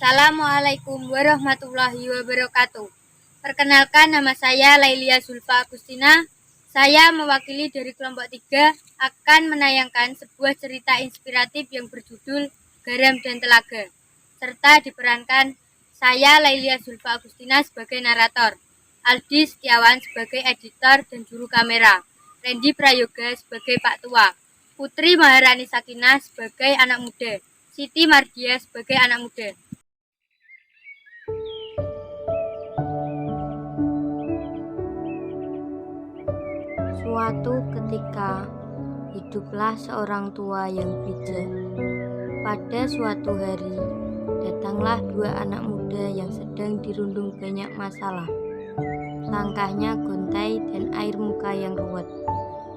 Assalamualaikum warahmatullahi wabarakatuh. Perkenalkan, nama saya Lailia Zulfa Agustina. Saya mewakili dari kelompok 3 akan menayangkan sebuah cerita inspiratif yang berjudul Garam dan Telaga, serta diperankan saya Lailia Zulfa Agustina sebagai narator, Aldi Setiawan sebagai editor dan juru kamera, Randy Prayoga sebagai Pak Tua, Putri Maharani Sakinah sebagai anak muda, Siti Mardia sebagai anak muda. Suatu ketika, hiduplah seorang tua yang bijak. Pada suatu hari, datanglah dua anak muda yang sedang dirundung banyak masalah. Langkahnya gontai dan air muka yang ruwet.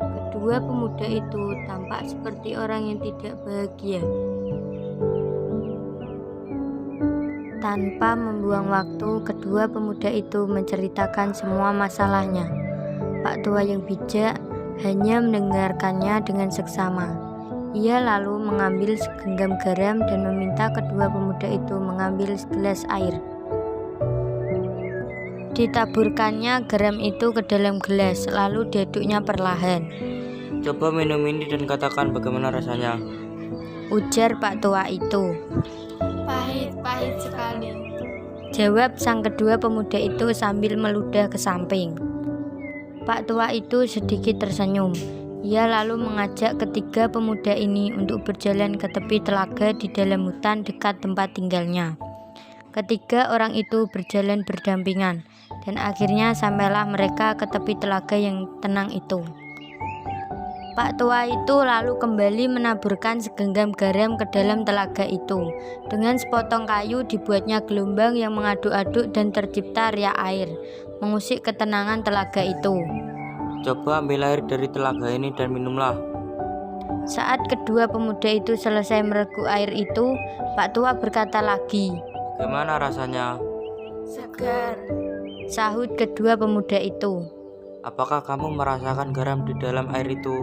Kedua pemuda itu tampak seperti orang yang tidak bahagia. Tanpa membuang waktu, kedua pemuda itu menceritakan semua masalahnya. Pak tua yang bijak hanya mendengarkannya dengan seksama. Ia lalu mengambil segenggam garam dan meminta kedua pemuda itu mengambil segelas air. Ditaburkannya garam itu ke dalam gelas, lalu diaduknya perlahan. Coba minum ini dan katakan bagaimana rasanya, ujar Pak tua itu. Pahit sekali, jawab sang kedua pemuda itu sambil meludah ke samping. Pak tua itu sedikit tersenyum. Ia lalu mengajak ketiga pemuda ini untuk berjalan ke tepi telaga di dalam hutan dekat tempat tinggalnya. Ketiga orang itu berjalan berdampingan, dan akhirnya sampailah mereka ke tepi telaga yang tenang itu. Pak tua itu lalu kembali menaburkan segenggam garam ke dalam telaga itu. Dengan sepotong kayu dibuatnya gelombang yang mengaduk-aduk dan tercipta riak air, mengusik ketenangan telaga itu. Coba ambil air dari telaga ini dan minumlah. Saat kedua pemuda itu selesai mereguk air itu, Pak tua berkata lagi, Bagaimana rasanya? segar. Sahut kedua pemuda itu. Apakah kamu merasakan garam di dalam air itu?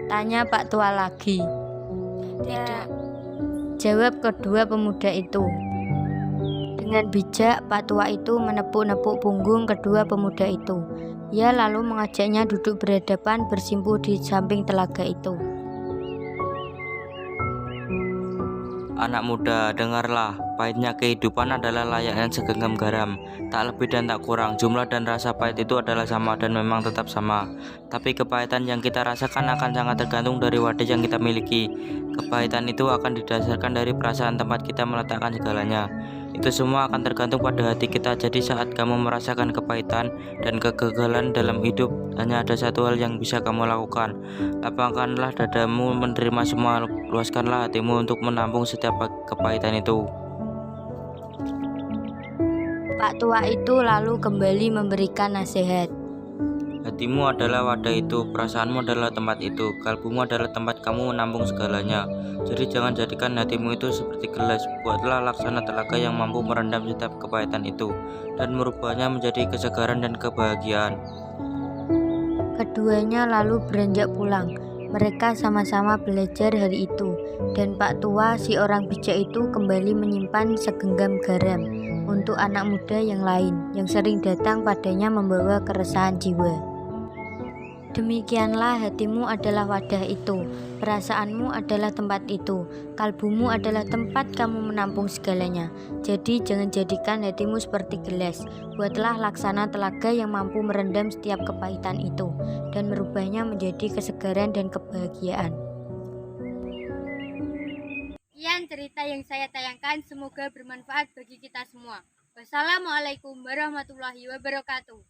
Tanya Pak tua lagi. Tidak. Jawab kedua pemuda itu. Dengan bijak, Pak tua itu menepuk-nepuk punggung kedua pemuda itu. Ia lalu mengajaknya duduk berhadapan bersimpuh di samping telaga itu. Anak muda, dengarlah, pahitnya kehidupan adalah layaknya segenggam garam, tak lebih dan tak kurang. Jumlah dan rasa pahit itu adalah sama dan memang tetap sama. Tapi kepahitan yang kita rasakan akan sangat tergantung dari wadah yang kita miliki. Kepahitan itu akan didasarkan dari perasaan tempat kita meletakkan segalanya. Itu semua akan tergantung pada hati kita. Jadi saat kamu merasakan kepahitan dan kegagalan dalam hidup, hanya ada satu hal yang bisa kamu lakukan. Lapangkanlah dadamu menerima semua, luaskanlah hatimu untuk menampung setiap kepahitan itu. Pak tua itu lalu kembali memberikan nasihat. Hatimu adalah wadah itu, perasaanmu adalah tempat itu, kalbumu adalah tempat kamu menampung segalanya. Jadi jangan jadikan hatimu itu seperti gelas. Buatlah laksana telaga yang mampu merendam setiap kepahitan itu dan merubahnya menjadi kesegaran dan kebahagiaan. Keduanya lalu beranjak pulang. Mereka sama-sama belajar hari itu, dan Pak tua si orang bijak itu kembali menyimpan segenggam garam untuk anak muda yang lain yang sering datang padanya membawa keresahan jiwa. Demikianlah, hatimu adalah wadah itu, perasaanmu adalah tempat itu, kalbumu adalah tempat kamu menampung segalanya. Jadi jangan jadikan hatimu seperti gelas. Buatlah laksana telaga yang mampu merendam setiap kepahitan itu dan merubahnya menjadi kesegaran dan kebahagiaan. Sekian cerita yang saya tayangkan, semoga bermanfaat bagi kita semua. Wassalamualaikum warahmatullahi wabarakatuh.